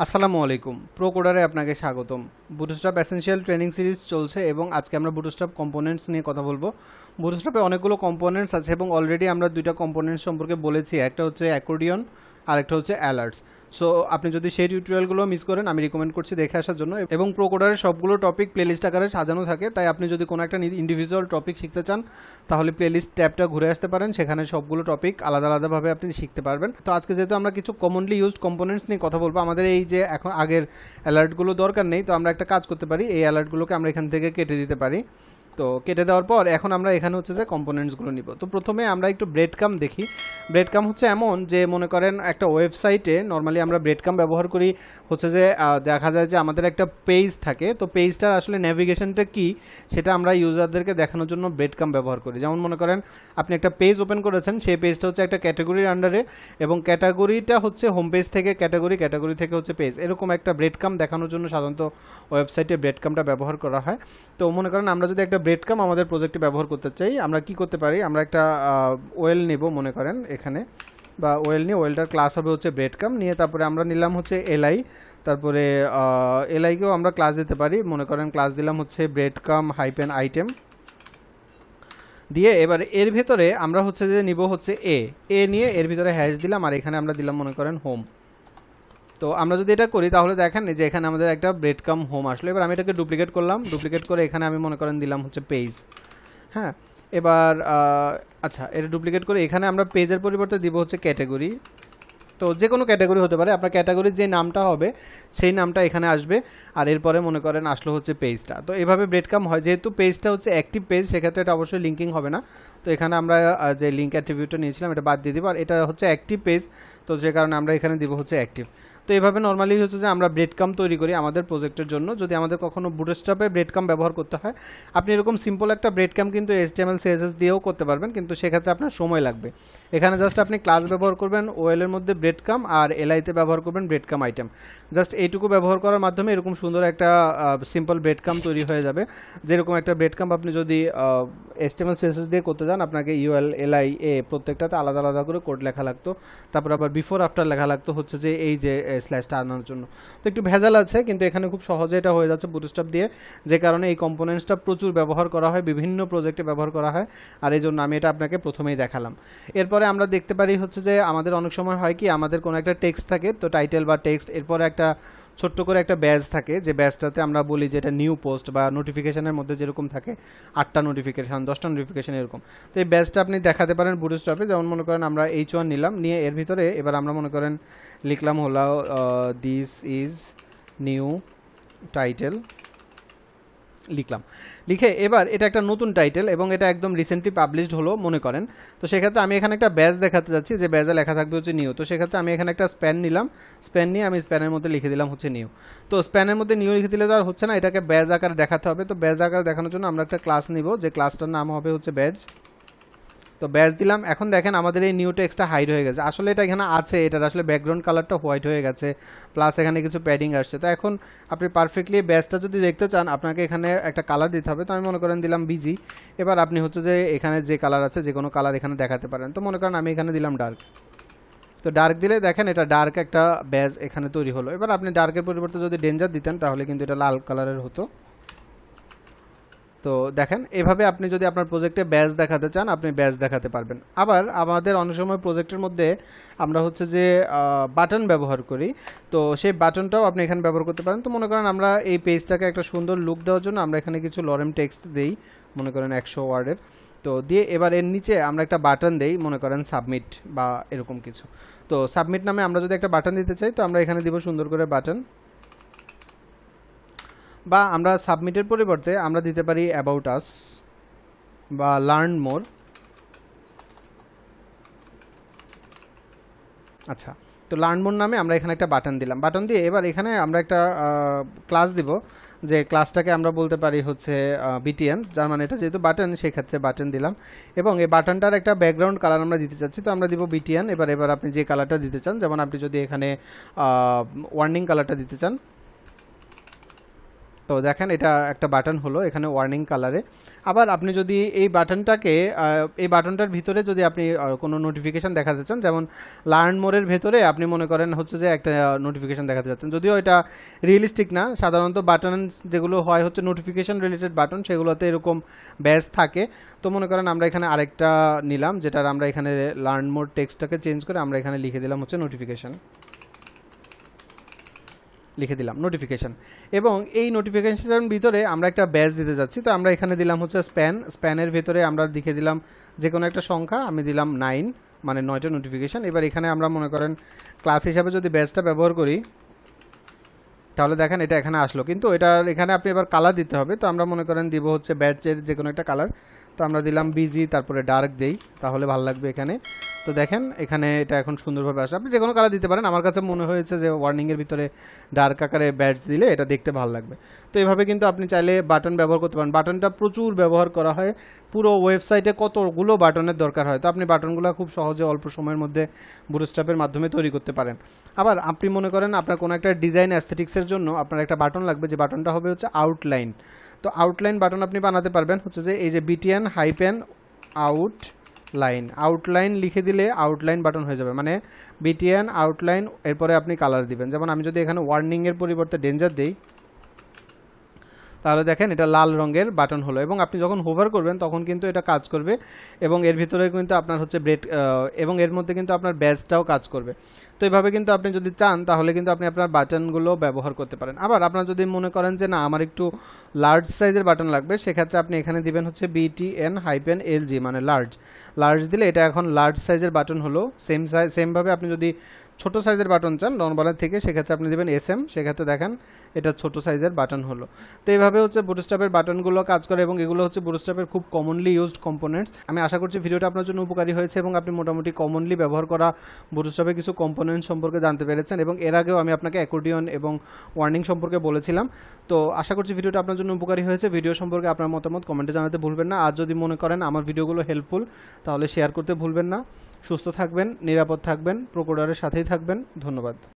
আসসালামু আলাইকুম। প্রো কোডারে আপনাকে স্বাগতম। বুটস্ট্র্যাপ এসেনশিয়াল ট্রেনিং সিরিজ চলছে এবং আজকে আমরা বুটস্ট্র্যাপ কম্পোনেন্টস নিয়ে কথা বলবো। বুটস্ট্র্যাপে অনেকগুলো কম্পোনেন্টস আছে এবং অলরেডি আমরা দুইটা কম্পোনেন্টস সম্পর্কে বলেছি, একটা হচ্ছে অ্যাকর্ডিয়ন আর একটা হচ্ছে অ্যালার্টস। সো আপনি যদি সেই টিউটোরিয়ালগুলো মিস করেন আমি রিকমেন্ড করছি দেখে আসার জন্য। এবং প্রো কোডারের সবগুলো টপিক প্লেলিস্ট আকারে সাজানো থাকে, তাই আপনি যদি কোনো একটা ইন্ডিভিজুয়াল টপিক শিখতে চান তাহলে প্লেলিস্ট ট্যাবটা ঘুরে আসতে পারেন, সেখানে সবগুলো টপিক আলাদা আলাদাভাবে আপনি শিখতে পারবেন। তো আজকে যেহেতু আমরা কিছু কমনলি ইউজড কম্পোনেন্টস নিয়ে কথা বলবো, আমাদের এই যে এখন আগের অ্যালার্টগুলো দরকার নেই, তো আমরা একটা কাজ করতে পারি, এই অ্যালার্টগুলোকে আমরা এখান থেকে কেটে দিতে পারি। তো কেটে দেওয়ার পর এখন আমরা এখানে হচ্ছে যে কম্পোনেন্টসগুলো নিব। তো প্রথমে আমরা একটু ব্রেড কাম দেখি। ব্রেড কাম হচ্ছে এমন যে মনে করেন একটা ওয়েবসাইটে নর্মালি আমরা ব্রেড কাম ব্যবহার করি হচ্ছে যে দেখা যায় যে আমাদের একটা পেজ থাকে, তো পেজটার আসলে ন্যাভিগেশনটা কি সেটা আমরা ইউজারদেরকে দেখানোর জন্য ব্রেড কাম ব্যবহার করি। যেমন মনে করেন আপনি একটা পেজ ওপেন করেছেন, সেই পেজটা হচ্ছে একটা ক্যাটাগরির আন্ডারে এবং ক্যাটাগরিটা হচ্ছে হোম পেজ থেকে ক্যাটাগরি, ক্যাটাগরি থেকে হচ্ছে পেজ, এরকম একটা ব্রেড কাম দেখানোর জন্য সাধারণত ওয়েবসাইটে ব্রেড কামটা ব্যবহার করা হয়। তো মনে করেন আমরা যদি একটা ব্রেড কাম আমাদের প্রজেক্টে ব্যবহার করতে চাই, আমরা কি করতে পারি, আমরা একটা ওয়েল নেব মনে করেন এখানে, বা ওয়েল নিয়ে ওয়েলটার ক্লাস হবে হচ্ছে ব্রেড কাম, নিয়ে তারপরে আমরা নিলাম হচ্ছে এলআই, তারপরে এলআইকেও আমরা ক্লাস দিতে পারি, মনে করেন ক্লাস দিলাম হচ্ছে ব্রেড কাম হাইপেন আইটেম দিয়ে। এবার এর ভিতরে আমরা হচ্ছে যে নিব হচ্ছে এ নিয়ে এর ভিতরে হ্যাশ দিলাম, আর এখানে আমরা দিলাম মনে করেন হোম। তো আমরা যদি এটা করি তাহলে দেখেন যে এখানে আমাদের একটা ব্রেড কাম হোম আসলো। এবার আমি এটাকে ডুপ্লিকেট করলাম, ডুপ্লিকেট করে এখানে আমি মনে করেন দিলাম হচ্ছে পেজ। হ্যাঁ, এবার আচ্ছা এটা ডুপ্লিকেট করে এখানে আমরা পেজের পরিবর্তে দিব হচ্ছে ক্যাটাগরি। তো যে কোনো ক্যাটাগরি হতে পারে, আপনার ক্যাটাগরির যে নামটা হবে সেই নামটা এখানে আসবে, আর এরপরে মনে করেন আসলো হচ্ছে পেজটা। তো এভাবে ব্রেড কাম হয়, যেহেতু পেজটা হচ্ছে অ্যাক্টিভ পেজ সেক্ষেত্রে এটা অবশ্যই লিঙ্কিং হবে না। তো এখানে আমরা যে লিঙ্ক অ্যাট্রিবিউটটা নিয়েছিলাম এটা বাদ দিয়ে দিব, আর এটা হচ্ছে অ্যাক্টিভ পেজ, তো যে কারণে আমরা এখানে দিব হচ্ছে অ্যাক্টিভ। তো এইভাবে নর্মালি হচ্ছে যে আমরা ব্রেড কাম তৈরি করি আমাদের প্রজেক্টের জন্য। যদি আমাদের কখনো বুটস্ট্র্যাপে ব্রেড কাম ব্যবহার করতে হয়, আপনি এরকম সিম্পল একটা ব্রেড কাম কিন্তু HTML CSS দিয়েও করতে পারবেন, কিন্তু সেক্ষেত্রে আপনার সময় লাগবে। এখানে জাস্ট আপনি ক্লাস ব্যবহার করবেন ওয়েলের মধ্যে ব্রেড কাম, আর এলআইতে ব্যবহার করবেন ব্রেড কাম আইটেম। জাস্ট এইটুকু ব্যবহার করার মাধ্যমে এরকম সুন্দর একটা সিম্পল ব্রেড কাম তৈরি হয়ে যাবে। যেরকম একটা ব্রেড কাম আপনি যদি HTML CSS দিয়ে করতে যান, আপনাকে ইউএল এলআই এ প্রত্যেকটাতে আলাদা আলাদা করে কোড লেখা লাগতো, তারপর আবার বিফোর আফটার লেখা লাগতো হচ্ছে যে এই যে স্ল্যাশটা আনার জন্য। তো একটু ভেজাল আছে, কিন্তু এখানে খুব সহজে এটা হয়ে যাচ্ছে বুটস্ট্র্যাপ দিয়ে, যে কারণে এই কম্পোনেন্টসটা প্রচুর ব্যবহার করা হয়, বিভিন্ন প্রজেক্টে ব্যবহার করা হয়, আর এই জন্য আমি এটা আপনাকে প্রথমেই দেখালাম। এরপরে আমরা দেখতে পারি হচ্ছে যে আমাদের অনেক সময় হয় কি, আমাদের কোনো একটা টেক্সট থাকে, তো টাইটেল বা টেক্সট, এরপরে একটা ছোট্ট করে একটা ব্যাজ থাকে, যে ব্যাজটাতে আমরা বলি যে এটা নিউ পোস্ট, বা নোটিফিকেশনের মধ্যে যেরকম থাকে 8টা নোটিফিকেশান 10টা নোটিফিকেশান এরকম। তো এই ব্যাজটা আপনি দেখাতে পারেন বুটস্ট্র্যাপে। যেমন মনে করেন আমরা H1 নিলাম, নিয়ে এর ভিতরে এবার আমরা মনে করেন লিখলাম হলো দিস ইজ নিউ টাইটেল, লিখলাম, লিখে এবার এটা একটা নতুন টাইটেল এবং এটা একদম রিসেন্টলি পাবলিশড হলো মনে করেন। তো সেক্ষেত্রে আমি এখানে একটা ব্যাজ দেখাতে যাচ্ছি, যে ব্যাজে লেখা থাকবে হচ্ছে নিউ। তো সেক্ষেত্রে আমি এখানে একটা স্প্যান নিলাম, স্প্যান নিয়ে আমি স্প্যানের মধ্যে লিখে দিলাম হচ্ছে নিউ। তো স্প্যানের মধ্যে নিউ লিখে দিলে তো আর হচ্ছে না, এটাকে ব্যাজ আকারে দেখাতে হবে। তো ব্যাজ আকারে দেখানোর জন্য আমরা একটা ক্লাস নিব, যে ক্লাসটার নাম হবে হচ্ছে ব্যাজ। তো ব্যাজ দিলাম। এখন দেখেন আমাদের এই নিউ টেক্সটটা হাইড হয়ে গেছে, আসলে এটা এখানে আছে, এটার আসলে ব্যাকগ্রাউন্ড কালারটা হোয়াইট হয়ে গেছে, প্লাস এখানে কিছু প্যাডিং আসছে। তো এখন আপনি পারফেক্টলি ব্যাজটা যদি দেখতে চান আপনাকে এখানে একটা কালার দিতে হবে। তো আমি মনে করেন দিলাম বিজি। এবার আপনি হচ্ছে যে এখানে যে কালার আছে যে কোনো কালার এখানে দেখাতে পারেন। তো মনে করেন আমি এখানে দিলাম ডার্ক। তো ডার্ক দিলে দেখেন এটা ডার্ক একটা ব্যাজ এখানে তৈরি হলো। এবার আপনি ডার্কের পরিবর্তে যদি ডেঞ্জার দিতেন তাহলে কিন্তু এটা লাল কালারের হতো। তো দেখেন এভাবে আপনি যদি আপনার প্রজেক্টে ব্যাজ দেখাতে চান আপনি ব্যাজ দেখাতে পারবেন। আবার আমাদের অনেক সময় প্রজেক্টের মধ্যে আমরা হচ্ছে যে বাটন ব্যবহার করি, তো সেই বাটনটাও আপনি এখানে ব্যবহার করতে পারেন। তো মনে করেন আমরা এই পেজটাকে একটা সুন্দর লুক দেওয়ার জন্য আমরা এখানে কিছু লরেম টেক্সট দেই, মনে করেন 100 ওয়ার্ডের। তো দিয়ে এবার এর নিচে আমরা একটা বাটন দেই, মনে করেন সাবমিট বা এরকম কিছু। তো সাবমিট নামে আমরা যদি একটা বাটন দিতে চাই তো আমরা এখানে দিব সুন্দর করে বাটন, বা আমরা সাবমিটের পরিবর্তে আমরা দিতে পারি অ্যাবাউট আস বা লার্ন মোর। আচ্ছা, তো লার্ন মোর নামে আমরা এখানে একটা বাটন দিলাম। বাটন দিয়ে এবার এখানে আমরা একটা ক্লাস দিব, যে ক্লাসটাকে আমরা বলতে পারি হচ্ছে বিটিএন, যার মানে এটা যেহেতু বাটন সেক্ষেত্রে বাটন দিলাম। এবং এই বাটনটার একটা ব্যাকগ্রাউন্ড কালার আমরা দিতে চাচ্ছি, তো আমরা দিব বিটিএন। এবার আপনি যে কালারটা দিতে চান, যেমন আপনি যদি এখানে ওয়ার্নিং কালারটা দিতে চান তো দেখেন এটা একটা বাটন হলো এখানে ওয়ার্নিং কালারে। আবার আপনি যদি এই বাটনটাকে এই বাটনটার ভিতরে যদি আপনি কোনো নোটিফিকেশান দেখাতে চান, যেমন লার্ন মোরের ভেতরে আপনি মনে করেন হচ্ছে যে একটা নোটিফিকেশান দেখাতে চাচ্ছেন, যদিও এটা রিয়েলিস্টিক না, সাধারণত বাটন যেগুলো হয় হচ্ছে নোটিফিকেশান রিলেটেড বাটন, সেগুলোতে এরকম ব্যাজ থাকে। তো মনে করেন আমরা এখানে আরেকটা নিলাম, যেটার আমরা এখানে লার্ন মোর টেক্সটটাকে চেঞ্জ করে আমরা এখানে লিখে দিলাম হচ্ছে নোটিফিকেশান, লিখে দিলাম নোটিফিকেশান। এবং এই নোটিফিকেশান ভিতরে আমরা একটা ব্যাজ দিতে যাচ্ছি, তো আমরা এখানে দিলাম হচ্ছে স্প্যানের ভিতরে আমরা লিখে দিলাম যে কোনো একটা সংখ্যা, আমি দিলাম 9, মানে 9টা নোটিফিকেশান। এবার এখানে আমরা মনে করেন ক্লাস হিসাবে যদি ব্যাজটা ব্যবহার করি তাহলে দেখেন এটা এখানে আসলো, কিন্তু এটা এখানে আপনি এবার কালার দিতে হবে। তো আমরা মনে করেন দিব হচ্ছে ব্যাজের যে কোনো একটা কালার, তো আমরা দিলাম বিজি, তারপরে ডার্ক দেই, তাহলে ভালো লাগবে এখানে। তো দেখেন এখানে এটা এখন সুন্দরভাবে আসে, আপনি যে কোনো কালার দিতে পারেন। আমার কাছে মনে হয়েছে যে ওয়ার্নিংয়ের ভিতরে ডার্ক আকারে ব্যাজ দিলে এটা দেখতে ভালো লাগবে। তো এইভাবে কিন্তু আপনি চাইলে বাটন ব্যবহার করতে পারেন। বাটনটা প্রচুর ব্যবহার করা হয়, পুরো ওয়েবসাইটে কতগুলো বাটনের দরকার হয়, তো আপনি বাটনগুলো খুব সহজে অল্প সময়ের মধ্যে বুটস্ট্র্যাপের মাধ্যমে তৈরি করতে পারেন। আবার আপনি মনে করেন আপনার কোনো একটা ডিজাইন অ্যাস্থেটিক্সের জন্য আপনার একটা বাটন লাগবে, যে বাটনটা হবে হচ্ছে আউটলাইন। তো আউটলাইন বাটন আপনি বানাতে পারবেন হচ্ছে যে এই যে বিটিএন হাইপেন আউটলাইন লিখে দিলে আউটলাইন বাটন হয়ে যাবে, মানে বিটিএন আউটলাইন, এরপরে আপনি কালার দিবেন। যেমন আমি যদি এখানে ওয়ার্নিংয়ের পরিবর্তে ডেঞ্জার দিই তাহলে দেখেন এটা লাল রঙের বাটন হলো, এবং আপনি যখন হোভার করবেন তখন কিন্তু এটা কাজ করবে, এবং এর ভিতরে কিন্তু আপনার হচ্ছে এবং এর মধ্যে কিন্তু আপনার ব্যাজটাও কাজ করবে। তো এইভাবে কিন্তু আপনি যদি চান তাহলে কিন্তু আপনি আপনার বাটনগুলো ব্যবহার করতে পারেন। আবার আপনার যদি মনে করেন যে না আমার একটু লার্জ সাইজের বাটন লাগবে, সেক্ষেত্রে আপনি এখানে দিবেন হচ্ছে BTN-LG, মানে লার্জ দিলে এটা এখন লার্জ সাইজের বাটন হলো। সেমভাবে আপনি যদি ছোট সাইজের বাটন চান নর্মালের থেকে, সেক্ষেত্রে আপনি দেবেন SM, সেক্ষেত্রে দেখেন এটা ছোট সাইজের বাটন হলো। তো এইভাবে হচ্ছে বুটস্ট্র্যাপের বাটনগুলো কাজ করে, এবং এগুলো হচ্ছে বুটস্ট্র্যাপের খুব কমনলি ইউজড কম্পোনেন্টস। আমি আশা করছি ভিডিওটা আপনার জন্য উপকারী হয়েছে, এবং আপনি মোটামুটি কমনলি ব্যবহার করা বুটস্ট্র্যাপের কিছু কম্পোনেন্ট সম্পর্কে জানতে পেরেছেন, এবং এর আগেও আমি আপনাকে অ্যাকর্ডিয়ন এবং ওয়ার্নিং সম্পর্কে বলেছিলাম। তো আশা করছি ভিডিওটা আপনার জন্য উপকারী হয়েছে। ভিডিও সম্পর্কে আপনার মতামত কমেন্টে জানাতে ভুলবেন না। আর যদি মনে করেন আমার ভিডিওগুলো হেল্পফুল তাহলে শেয়ার করতে ভুলবেন না। সুস্থ থাকবেন, নিরাপদ থাকবেন, প্রোকোডারের সাথেই থাকবেন। ধন্যবাদ।